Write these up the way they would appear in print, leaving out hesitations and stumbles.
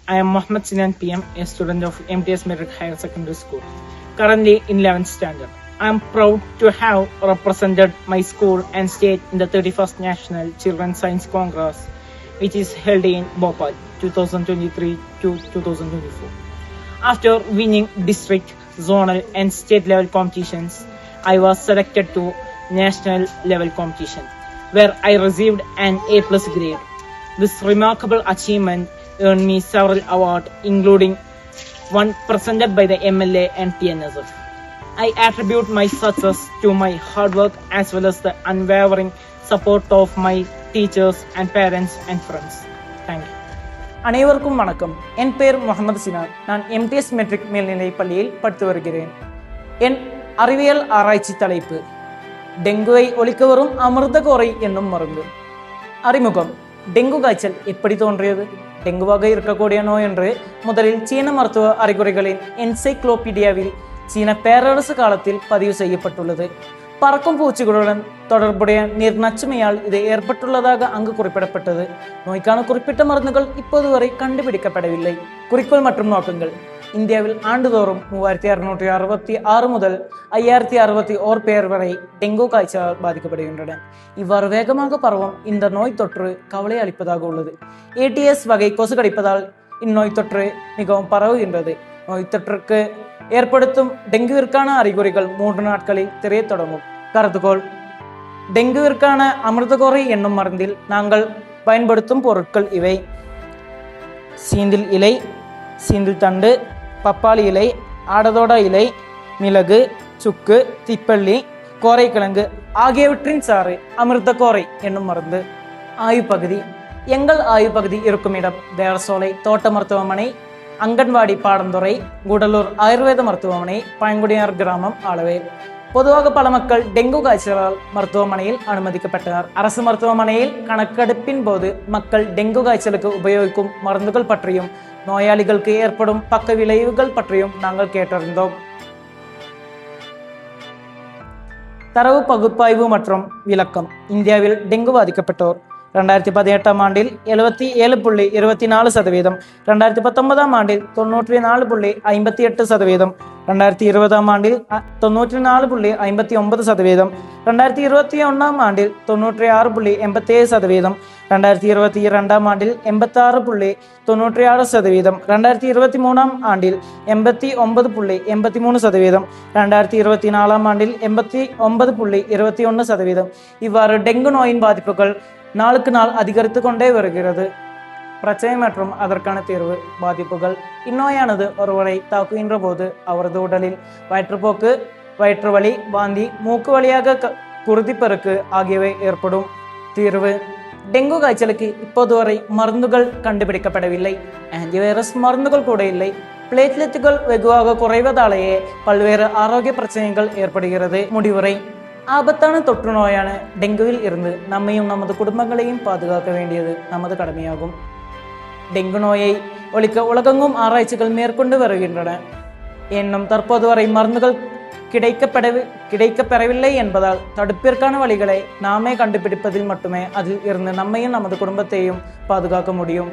I am Mohammed Sinan PM, a student of MTS Metric Higher Secondary School, currently in 11th standard. I am proud to have represented my school and state in the 31st National Children's Science Congress, which is held in Bhopal 2023 to 2024. After winning district, zonal and state level competitions, I was selected to national level competition, where I received an A+ grade. This remarkable achievement earned me several awards, including one presented by the MLA and TNSF. I attribute my success to my hard work as well as the unwavering support of my teachers and parents and friends. Thank you. அனைவருக்கும் வணக்கம். என் பெயர் Mohammed Sinan. நான் MTS matric மேல்நிலைப் பள்ளியில் படித்து வருகிறேன். என் அறிவியல் ஆராய்ச்சி தலைப்பு டெங்குவை ஒழிக்க வரும் அமிர்த கோரை என்னும் மருந்து. அறிமுகம். டெங்கு காய்ச்சல் எப்படி தோன்றியது? டெங்குவாக இருக்கக்கூடிய நோய் என்று முதலில் சீன மருத்துவ அறிகுறிகளின் என்சைக்ளோபீடியாவில் சீன பேரரசு காலத்தில் பதிவு செய்யப்பட்டுள்ளது. பறக்கும் பூச்சிகளுடன் தொடர்புடைய நீர் நச்சுமையால் இது ஏற்பட்டுள்ளதாக அங்கு குறிப்பிடப்பட்டது. நோய்க்கான குறிப்பிட்ட மருந்துகள் இப்போது வரை கண்டுபிடிக்கப்படவில்லை. குறிக்கோள் மற்றும் நோக்கங்கள். இந்தியாவில் ஆண்டுதோறும் 3666 முதல் 5061 பேர் வரை டெங்கு காய்ச்சலால் பாதிக்கப்படுகின்றன. இவ்வாறு வேகமாக பரவும் இந்த நோய் தொற்று கவலை அளிப்பதாக உள்ளது. ஏடிஎஸ் வகை கொசு கடிப்பதால் இந்நோய் தொற்று மிகவும் பரவுகின்றது. நோய் தொற்றுக்கு ஏற்படுத்தும் டெங்குவிற்கான அறிகுறிகள் 3 நாட்களில் தெரிய தொடங்கும். கருதுகோள். டெங்குவிற்கான அமிர்தகோரை என்னும் மருந்தில் நாங்கள் பயன்படுத்தும் பொருட்கள் இவை: சீந்தில் இலை, சீந்தில் தண்டு, பப்பாளி இலை, ஆடதோடா இலை, மிளகு, சுக்கு, திப்பள்ளி, கோரைக்கிழங்கு ஆகியவற்றின் சாறு அமிர்தகோரை என்னும் மருந்து. ஆய்வு பகுதி. எங்கள் ஆய்வு பகுதி இருக்கும் இடம் தேவசோலை தோட்ட மருத்துவமனை, அங்கன்வாடி பாடந்துறை, கூடலூர் ஆயுர்வேத மருத்துவமனை, பழங்குடியினர் கிராமம், ஆலவே. பொதுவாக பல மக்கள் டெங்கு காய்ச்சலால் மருத்துவமனையில் அனுமதிக்கப்பட்டனர். அரசு மருத்துவமனையில் கணக்கெடுப்பின் போது மக்கள் டெங்கு காய்ச்சலுக்கு உபயோகிக்கும் மருந்துகள் பற்றியும் நோயாளிகளுக்கு ஏற்படும் பக்க விளைவுகள் பற்றியும் நாங்கள் கேட்டறிந்தோம். தரவு பகுப்பாய்வு மற்றும் விளக்கம். இந்தியாவில் டெங்கு பாதிக்கப்பட்டோர் 2018 ஆண்டில் 77.24%, 2019 ஆண்டில் 94.58%, 2020 ஆண்டில் 94.59%, 2021 ஆண்டில் 96.87%, 2022 ஆண்டில் 86.96%, 2023 ஆண்டில் 89.83%, 2024 ஆண்டில் 89.21%. இவ்வாறு டெங்கு நோயின் பாதிப்புகள் நாளுக்கு நாள் அதிகரித்து கொண்டே வருகிறது. பிரச்சனை மற்றும் அதற்கான தீர்வு. பாதிப்புகள். இந்நோயானது ஒருவரை தாக்குகின்ற போது அவரது உடலில் வயிற்றுப்போக்கு, வயிற்று வலி, வாந்தி, மூக்கு வழியாக குருதிப்பெருக்கு ஆகியவை ஏற்படும். தீர்வு. டெங்கு காய்ச்சலுக்கு இப்போது வரை மருந்துகள் கண்டுபிடிக்கப்படவில்லை. ஆன்டிவைரஸ் மருந்துகள் கூட இல்லை. பிளேட்லெட்டுகள் வெகுவாக குறைவதாலேயே பல்வேறு ஆரோக்கிய பிரச்சனைகள் ஏற்படுகிறது. முடிவுரை. ஆபத்தான தொற்று நோயான டெங்குவில் இருந்து நம்மையும் நமது குடும்பங்களையும் பாதுகாக்க வேண்டியது நமது கடமையாகும். டெங்கு நோயை ஒழிக்க உலகெங்கும் ஆராய்ச்சிகள் மேற்கொண்டு வருகின்றன. இன்னும் தற்போது வரை மருந்துகள் கிடைக்கப்பெறவில்லை என்பதால் தடுப்பிற்கான வழிகளை நாமே கண்டுபிடிப்பதில் மட்டுமே அதில் இருந்து நம்மையும் நமது குடும்பத்தையும் பாதுகாக்க முடியும்.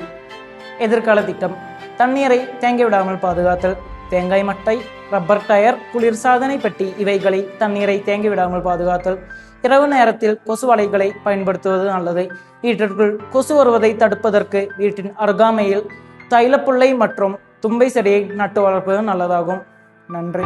எதிர்கால திட்டம். தண்ணீரை தேங்கி விடாமல் பாதுகாத்தல். தேங்காய் மட்டை, ரப்பர் டயர், குளிர்சாதனை பெட்டி இவைகளை தண்ணீரை தேங்கி விடாமல் பாதுகாத்தல். இரவு நேரத்தில் கொசு வலைகளை பயன்படுத்துவது நல்லது. வீட்டிற்குள் கொசு வருவதை தடுப்பதற்கு வீட்டின் அருகாமையில் தைலப்புல்லை மற்றும் தும்பை செடியை நட்டு வளர்ப்பது நல்லதாகும். நன்றி.